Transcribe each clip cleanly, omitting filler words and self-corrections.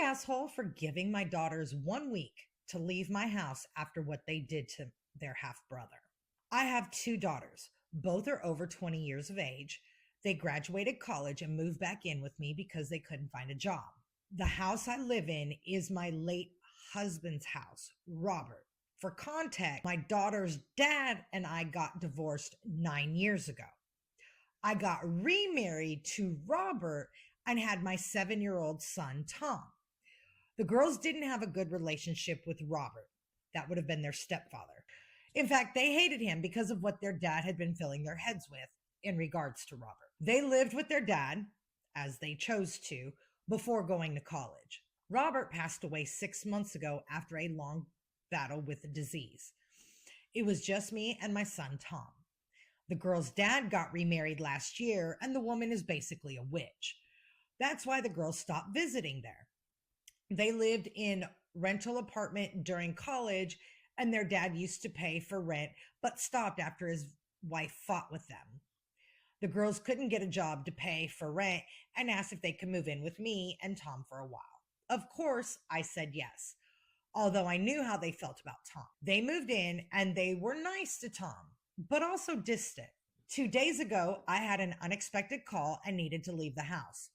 asshole for giving my daughters 1 week to leave my house after what they did to their half brother. I have two daughters. Both are over 20 years of age. They graduated college and moved back in with me because they couldn't find a job. The house I live in is my late husband's house, Robert. For context, my daughter's dad and I got divorced 9 years ago. I got remarried to Robert and had my 7-year-old son, Tom. The girls didn't have a good relationship with Robert. That would have been their stepfather. In fact, they hated him because of what their dad had been filling their heads with in regards to Robert. They lived with their dad, as they chose to, before going to college. Robert passed away 6 months ago after a long battle with a disease. It was just me and my son, Tom. The girl's dad got remarried last year, and the woman is basically a witch. That's why the girls stopped visiting there. They lived in rental apartment during college, and their dad used to pay for rent, but stopped after his wife fought with them. The girls couldn't get a job to pay for rent and asked if they could move in with me and Tom for a while. Of course, I said yes, although I knew how they felt about Tom. They moved in and they were nice to Tom, but also distant. 2 days ago, I had an unexpected call and needed to leave the house.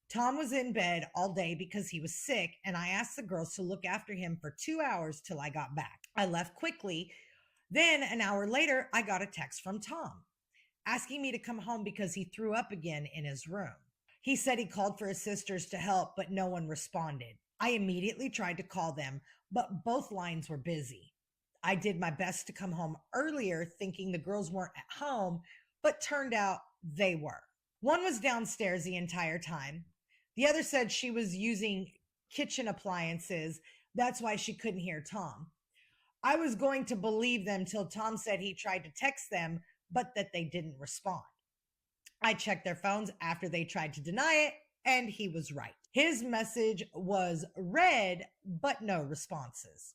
Tom was in bed all day because he was sick, and I asked the girls to look after him for 2 hours till I got back. I left quickly. Then an hour later, I got a text from Tom asking me to come home because he threw up again in his room. He said he called for his sisters to help, but no one responded. I immediately tried to call them, but both lines were busy. I did my best to come home earlier, thinking the girls weren't at home, but turned out they were. One was downstairs the entire time. The other said she was using kitchen appliances. That's why she couldn't hear Tom. I was going to believe them till Tom said he tried to text them, but that they didn't respond. I checked their phones after they tried to deny it, and he was right. His message was read, but no responses.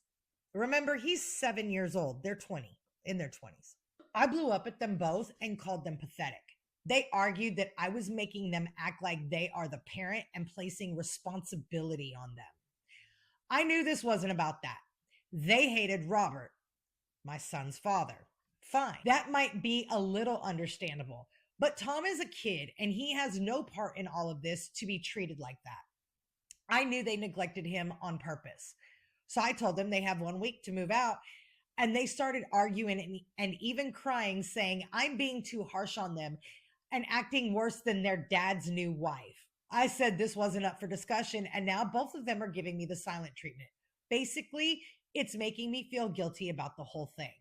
Remember, he's 7 years old. They're 20, in their 20s. I blew up at them both and called them pathetic. They argued that I was making them act like they are the parent and placing responsibility on them. I knew this wasn't about that. They hated Robert, my son's father. Fine. That might be a little understandable, but Tom is a kid and he has no part in all of this to be treated like that. I knew they neglected him on purpose. So I told them they have 1 week to move out, and they started arguing and even crying, saying I'm being too harsh on them and acting worse than their dad's new wife. I said this wasn't up for discussion, and now both of them are giving me the silent treatment. Basically, it's making me feel guilty about the whole thing.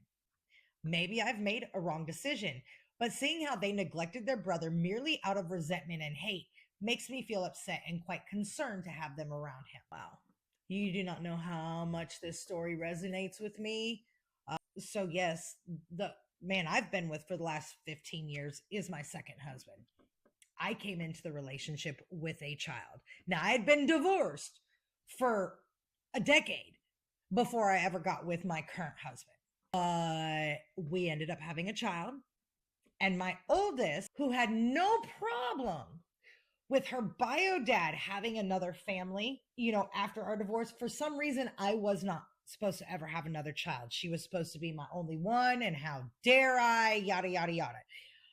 Maybe I've made a wrong decision, but seeing how they neglected their brother merely out of resentment and hate makes me feel upset and quite concerned to have them around him. Wow. You do not know how much this story resonates with me. So yes, the man I've been with for the last 15 years is my second husband. I came into the relationship with a child. Now, I had been divorced for a decade before I ever got with my current husband. We ended up having a child, and my oldest, who had no problem with her bio dad having another family, after our divorce, for some reason, I was not supposed to ever have another child. She was supposed to be my only one, and how dare I, yada, yada, yada.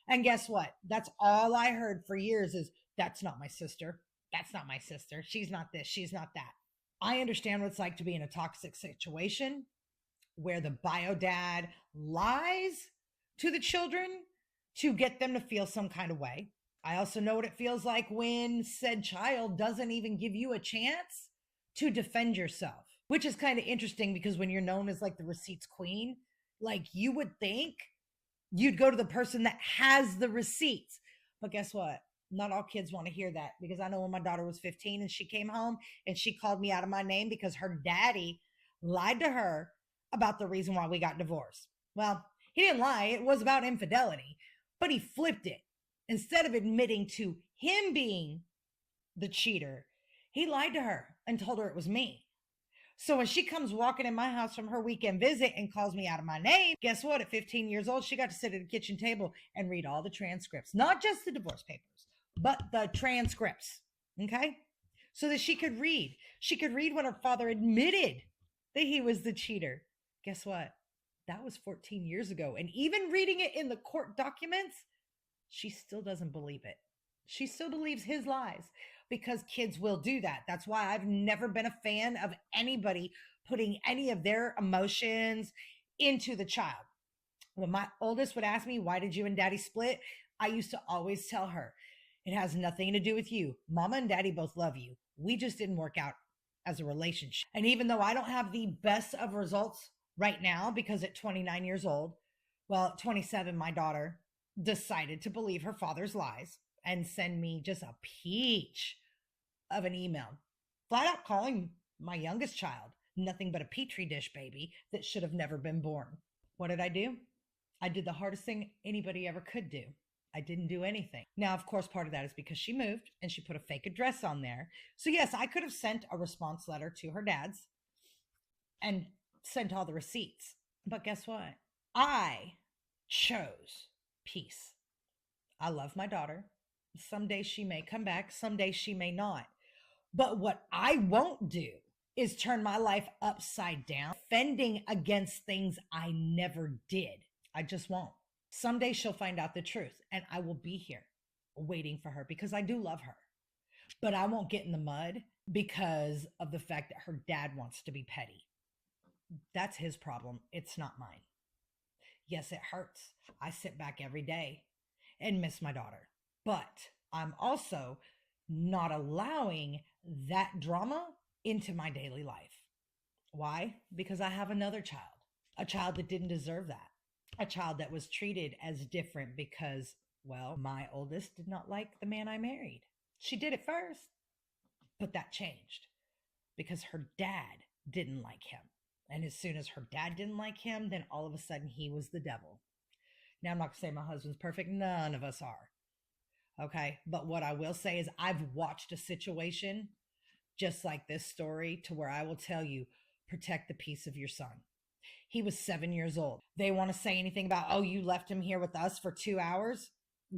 And guess what? That's all I heard for years is, that's not my sister. That's not my sister. She's not this. She's not that. I understand what it's like to be in a toxic situation where the bio dad lies to the children to get them to feel some kind of way. I also know what it feels like when said child doesn't even give you a chance to defend yourself, which is kind of interesting because when you're known as like the receipts queen, like you would think you'd go to the person that has the receipts. But guess what? Not all kids want to hear that, because I know when my daughter was 15 and she came home and she called me out of my name because her daddy lied to her about the reason why we got divorced. Well, he didn't lie. It was about infidelity, but he flipped it. Instead of admitting to him being the cheater, he lied to her and told her it was me. So when she comes walking in my house from her weekend visit and calls me out of my name, guess what? At 15 years old, she got to sit at a kitchen table and read all the transcripts, not just the divorce papers, but the transcripts. Okay? so that she could read. She could read when her father admitted that he was the cheater. Guess what? That was 14 years ago. And even reading it in the court documents, she still doesn't believe it. She still believes his lies because kids will do that. That's why I've never been a fan of anybody putting any of their emotions into the child. When my oldest would ask me, why did you and daddy split? I used to always tell her, it has nothing to do with you. Mama and daddy both love you. We just didn't work out as a relationship. And even though I don't have the best of results right now, because at 29 years old, well, at 27, my daughter decided to believe her father's lies and send me just a peach of an email, flat out calling my youngest child nothing but a petri dish baby that should have never been born. What did I do? I did the hardest thing anybody ever could do. I didn't do anything. Now, of course, part of that is because she moved and she put a fake address on there. So yes, I could have sent a response letter to her dad's and sent all the receipts. But guess what? I chose peace. I love my daughter. Someday she may come back, someday she may not. But what I won't do is turn my life upside down, fending against things I never did. I just won't. Someday she'll find out the truth, and I will be here waiting for her because I do love her. But I won't get in the mud because of the fact that her dad wants to be petty. That's his problem. It's not mine. Yes, it hurts. I sit back every day and miss my daughter. But I'm also not allowing that drama into my daily life. Why? Because I have another child, a child that didn't deserve that, a child that was treated as different because, well, my oldest did not like the man I married. She did at first, but that changed because her dad didn't like him. And as soon as her dad didn't like him, then all of a sudden he was the devil. Now, I'm not going to say my husband's perfect. None of us are. Okay. But what I will say is I've watched a situation just like this story to where I will tell you, protect the peace of your son. He was 7 years old. They want to say anything about, oh, you left him here with us for 2 hours.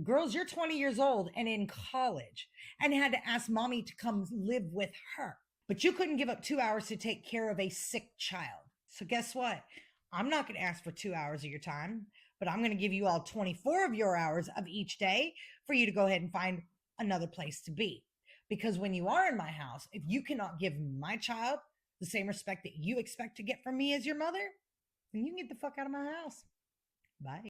Girls, you're 20 years old and in college and had to ask mommy to come live with her. But you couldn't give up 2 hours to take care of a sick child. So guess what? I'm not going to ask for 2 hours of your time, but I'm going to give you all 24 of your hours of each day for you to go ahead and find another place to be. Because when you are in my house, if you cannot give my child the same respect that you expect to get from me as your mother, then you can get the fuck out of my house. Bye.